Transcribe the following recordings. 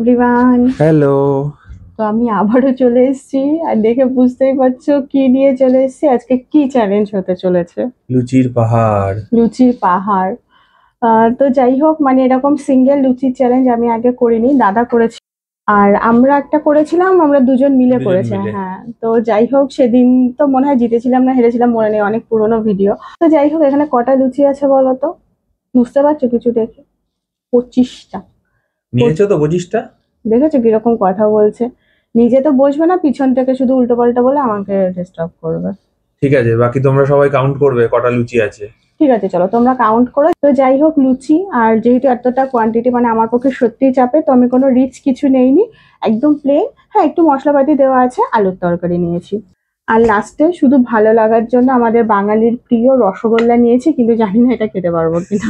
Everyone, hello. তো আমি আবারও চলে এসেছি আর দেখে বুঝতেই পারছো কি নিয়ে চলে এসেছি। আজকে কি চ্যালেঞ্জ হতে চলেছে? লুচির পাহাড়। লুচির পাহাড়। তো যাই হোক, মানে এরকম সিঙ্গেল লুচির চ্যালেঞ্জ আমি আগে করিনি, দাদা করেছি। আর আমরা একটা করেছিলাম, আমরা দুজন মিলে দুজন করেছি। মিলে। হ্যাঁ, তো যাই হোক, সেদিন তো মনে হয় জিতেছিলাম না হেরেছিলাম মনে নেই, অনেক পুরোনো ভিডিও। তো যাই হোক, এখানে কটা লুচি আছে বলো তো? বুঝতে পারছো কিছু দেখে? 25টা। নিয়েছো তো 25টা? দেখেছো কিরকম কথা বলছে? নিজে তো বসবে না, পিছন থেকে শুধু উল্টো পাল্টা বলে আমাকে ডিস্টার্ব করবে। ঠিক আছে, বাকি তোমরা সবাই কাউন্ট করবে কটা লুচি আছে। ঠিক আছে, চলো তোমরা কাউন্ট করো। তো যাই হোক, লুচি আর যেহেতু এতটা কোয়ান্টিটি মানে আমার পক্ষে সত্যিই চাপে, তো আমি কোনো রিচ কিছু নেইনি, একদম প্লেন। হ্যাঁ, একটু মশলাপাতি দেওয়া আছে, আলুর তরকারি নিয়েছি। আর লাস্টে শুধু ভালো লাগার জন্য আমাদের বাঙালির প্রিয় রসগোল্লা নিয়েছি, কিন্তু জানি না এটা খেতে পারবো কিনা।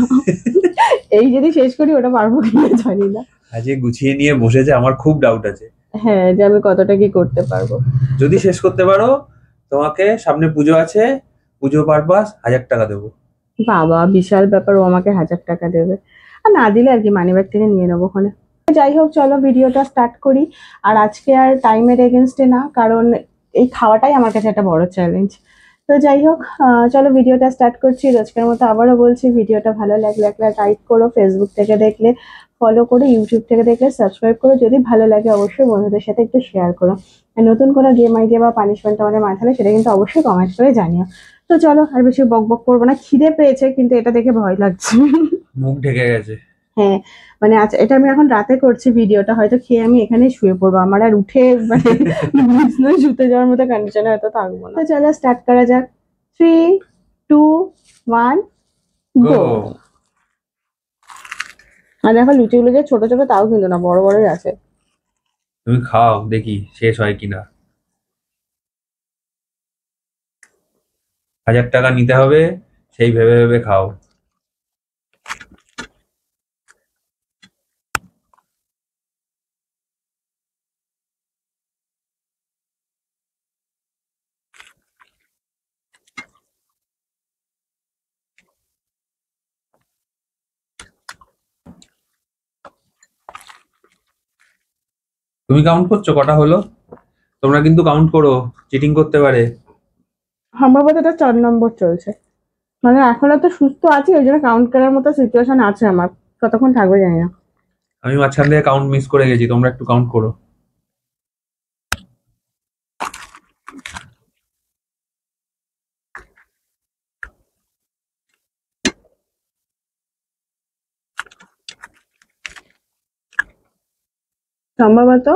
এই যদি শেষ করি ওটা পারবো কিনা জানি না। আজকে গুছিয়ে নিয়ে বসেছে, আমার খুব ডাউট আছে। হ্যাঁ, যে আমি কতটা কি করতে পারবো। যদি শেষ করতে পারো, তোমাকে সামনে পুজো আছে, পুজো পারপাস 1000 টাকা দেবো। বাবা, বিশাল ব্যাপার, ও আমাকে 1000 টাকা দেবে। আর না দিলে আর কি, মানিব্যাগ থেকে নিয়ে নেবো ওখানে। যাই হোক, চলো ভিডিওটা স্টার্ট করি। আর আজকে আর টাইমের এগেনস্টে না, কারণ এই খাওয়াটাই আমার কাছে একটা বড় চ্যালেঞ্জ। তো যাই হোক, চলো ভিডিওটা স্টার্ট করছি। রোজকার মতো আবারও বলছি, ভিডিওটা ভালো লাগলে একটা লাইক করো, ফেসবুক থেকে দেখলে ফলো করো, ইউটিউব থেকে দেখলে সাবস্ক্রাইব করো, যদি ভালো লাগে অবশ্যই বন্ধুদের সাথে একটু শেয়ার করো। আর নতুন কোনো গেম আইডিয়া বা পানিশমেন্ট আমাদের মাথায় হলে সেটা কিন্তু অবশ্যই কমেন্ট করে জানিও। তো চলো, আর বেশি বকবক করবো না, খিদে পেয়েছে কিন্তু এটা দেখে ভয় লাগছে। মুখ ঢেকে গেছে। হ্যাঁ, মানে আচ্ছা, এটা আমি এখন রাতে করছি ভিডিওটা, হয়তো খেয়ে আমি এখানেই শুয়ে পড়বো, আমার আর উঠে মানে বিছানায় শুতে যাওয়ার মতো কন্ডিশনে হয়তো থাকবো না। তো চলো স্টার্ট করা যাক। 3, 2, 1, গো। গো। আর দেখো, লুচিগুলো যে ছোট ছোট তাও কিন্তু না, বড় বড়ই আছে। তুমি খাও, দেখি শেষ হয় কিনা। 1000 টাকা নিতে হবে, সেই ভেবে ভেবে খাও। তুমি কাউন্ট করছো কটা হলো? তোমরা কিন্তু কাউন্ট করো, চিটিং করতে পারে। সম্ভবত এটা 4 নম্বর চলছে। মানে এখনো তো সুস্থ আছি, ওই জন্য কাউন্ট করার মতো সিচুয়েশন আছে আমার। কতক্ষণ থাকবে জানি না। আমি মাঝখান থেকে কাউন্ট মিস করে গেছি, তোমরা একটু কাউন্ট করো। সম্ভবত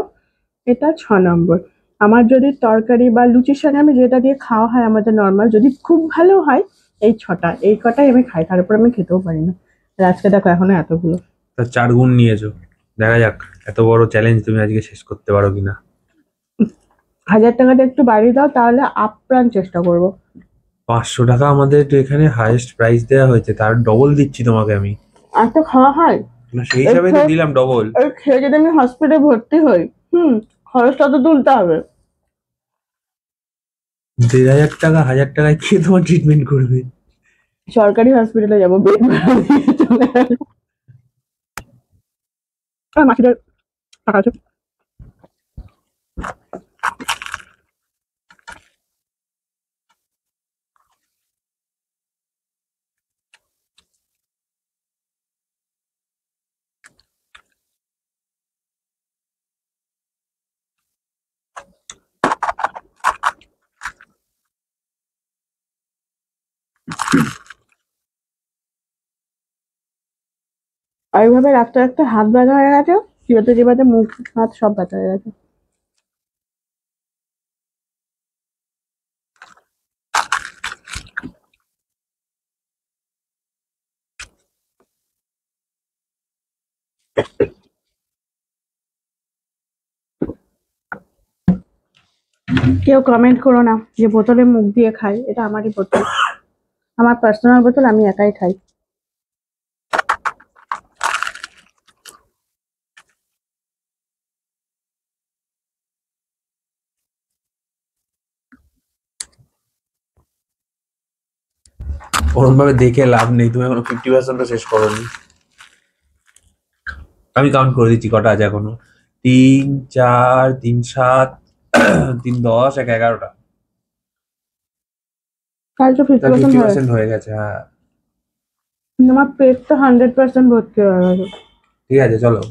এটা 6 নম্বর। আমার যদি তরকারি বা লুচির সঙ্গে আমি যেটা দিয়ে খাওয়া হয় আমাদের নর্মাল, যদি খুব ভালো হয়, এই ছটা, এই কটাই আমি খাই, তারপর আমি খেতেও পারি না। আর আজকে দেখো এখনো এতগুলো। তার 4 গুণ নিয়েছো। দেখা যাক এত বড় চ্যালেঞ্জ তুমি আজকে শেষ করতে পারো কিনা। 1000 টাকাটা একটু বাড়িয়ে দাও, তাহলে আপ্রাণ চেষ্টা করবো। 500 টাকা আমাদের এখানে হাইয়েস্ট প্রাইস দেওয়া হয়েছে, তার ডবল দিচ্ছি তোমাকে আমি। আর তো খাওয়া হয়। না, সেই এর হিসাবে তো খেয়ে দিলাম ডবল। এর খেয়ে যদি আমি হসপিটালে ভর্তি হই, খরচটা তো তুলতে হবে। 1500 টাকা, 1000 টাকায় কে তোমার ট্রিটমেন্ট করবে? সরকারি হসপিটালে যাবো, বেড ভাড়া দিয়ে চলে আসবো। আর মাসিদের টাকা আছে। আর এইভাবে রাখতে রাখতে হাত ব্যথা হয়ে গেছে, চিবাতে চিবাতে মুখ হাত সব ব্যথা হয়ে গেছে। কেউ কমেন্ট করো না যে বোতলে মুখ দিয়ে খাই, এটা আমারই বোতল, আমার পার্সোনাল বোতল, আমি একাই খাই। ওরম ভাবে দেখে লাভ নেই, তুমি এখনো 50% শেষ করোনি। আমি কাউন্ট করে দিচ্ছি কটা আছে এখনো। 3 4 3 7 3 10 1 11টা। কাল তো 50% 50% হয়ে গেছে। হ্যাঁ আমার পেট তো 100% ভর্তি হয়ে গেছে। ঠিক আছে, চলো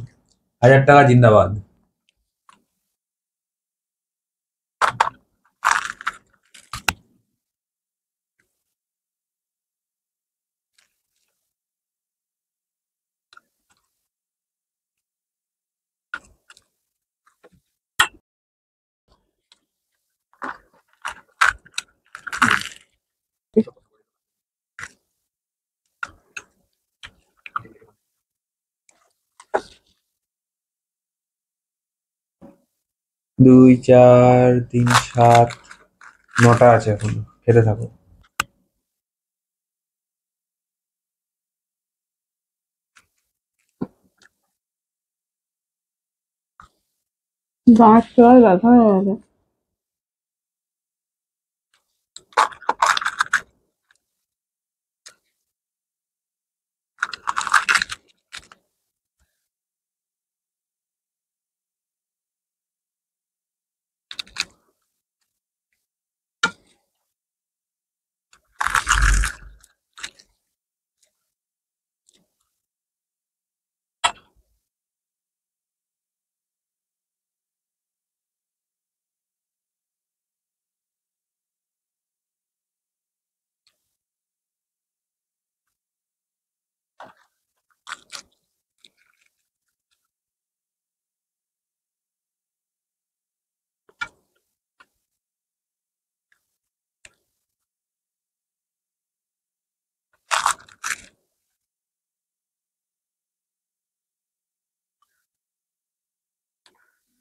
1000 টাকা জিন্দাবাদ। দুই 4 3 7 9টা আছে এখন, খেতে থাকো। দাঁত চল ব্যথা হয়ে গেছে।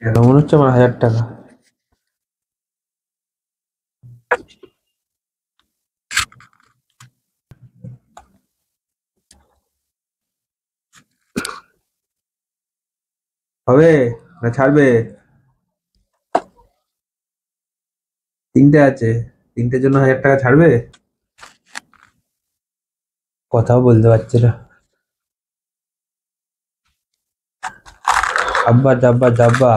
কেন মনে হচ্ছে আমার 1000 টাকা? হবে না ছাড়বে? 3টে আছে, 3টের জন্য 1000 টাকা ছাড়বে? কথাও বলতে পারছে না। আব্বা জাব্বা জাব্বা।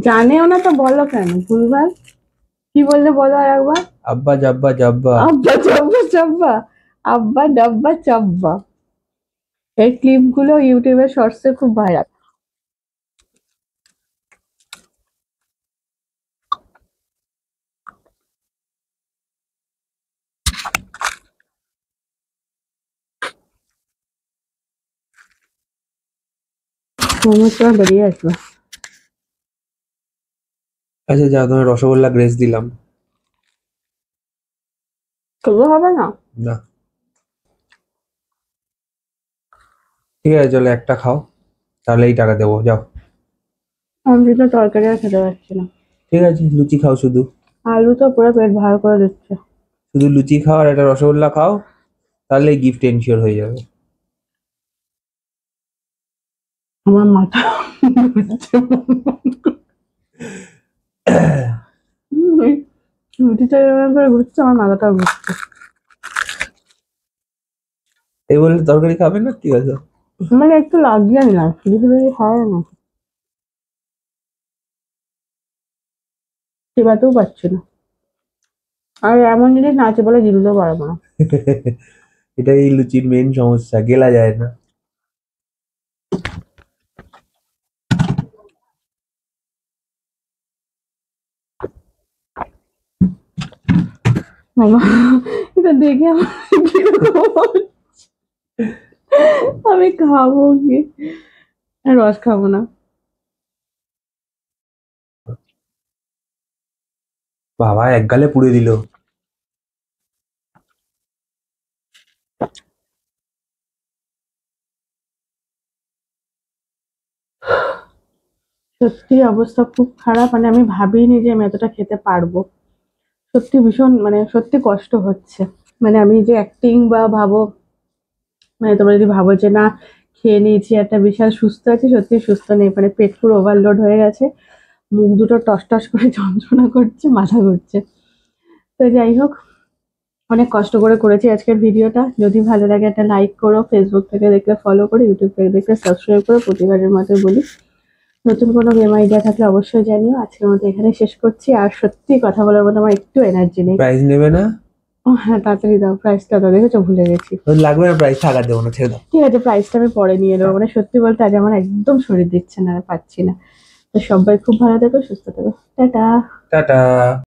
জানেও না তো বলো কেন ভুলভাল? কি বললে বলো আর একবার। আব্বা জাব্বা জাব্বা। আব্বা চাব্বা চাব্বা, আব্বা ডাব্বা চাব্বা। এই ক্লিপ গুলো ইউটিউবে শর্টসে খুব ভাইরাল। মোমোটা বেরিয়ে আসবে। আচ্ছা যাও, তোমার রসগোল্লা গ্রেস দিলাম। তবু হবে না? না ঠিক আছে, চলো একটা খাও, তাহলে এই টাকা দেবো, যাও। আমি তো তরকারি আর খেতে পারছি না। ঠিক আছে, লুচি খাও শুধু। আলু তো পুরো পেট ভার করে দিচ্ছে। শুধু লুচি খাও আর একটা রসগোল্লা খাও, তাহলে গিফট এনশিওর হয়ে যাবে। আমার মাথা ঘুরছে। রুটিটা এরকম করে ঘুরছে, আমার মাথাটাও ঘুরছে। এই বললে তরকারি খাবে না, ঠিক আছে। মানে একটু লাগিয়ে নিলাম, শুধু শুধু খাওয়া না, চিবাতেও পারছি না। আর এমন জিনিস না আছে বলে গিলতেও পারবো না। এটাই এই লুচির মেন সমস্যা, গেলা যায় না। বাবা, এটা দেখে আমার কিরকম হচ্ছে। আমি খাবো কি? আর রস খাবো না। বাবা এক গালে পুড়ে দিল। সত্যি অবস্থা খুব খারাপ, মানে আমি ভাবিনি যে আমি এতটা খেতে পারবো। সত্যি ভীষণ, মানে সত্যি কষ্ট হচ্ছে। মানে আমি যে অ্যাক্টিং বা ভাবো, মানে তোমরা যদি ভাবো যে না খেয়ে নিয়েছি একটা বিশাল সুস্থ আছি, সত্যি সুস্থ নেই। মানে পেট পুরো ওভারলোড হয়ে গেছে, মুখ দুটো টস টস করে যন্ত্রণা করছে, মাথা ঘুরছে। তো যাই হোক, অনেক কষ্ট করে করেছি আজকের ভিডিওটা। যদি ভালো লাগে একটা লাইক করো, ফেসবুক থেকে দেখলে ফলো করো, ইউটিউব থেকে দেখলে সাবস্ক্রাইব করো। প্রতিবারের মতো বলি, নতুন কোনো গেম আইডিয়া থাকলে অবশ্যই জানিও। আজকের মতো এখানে শেষ করছি। আর সত্যি কথা বলার মতো আমার একটু এনার্জি নেই। প্রাইজ নেবে না? ও হ্যাঁ, তাড়াতাড়ি দাও প্রাইসটা, দাও দেখেছো ভুলে গেছি। লাগবে না প্রাইজ, থাকার দেবো না, ছেড়ে দাও। ঠিক আছে, প্রাইসটা আমি পরে নিয়ে নেবো। মানে সত্যি বলতে আজ আমার একদম শরীর দিচ্ছে না, আর পাচ্ছি না। তো সবাই খুব ভালো থেকো, সুস্থ থেকো, টাটা। টাটা।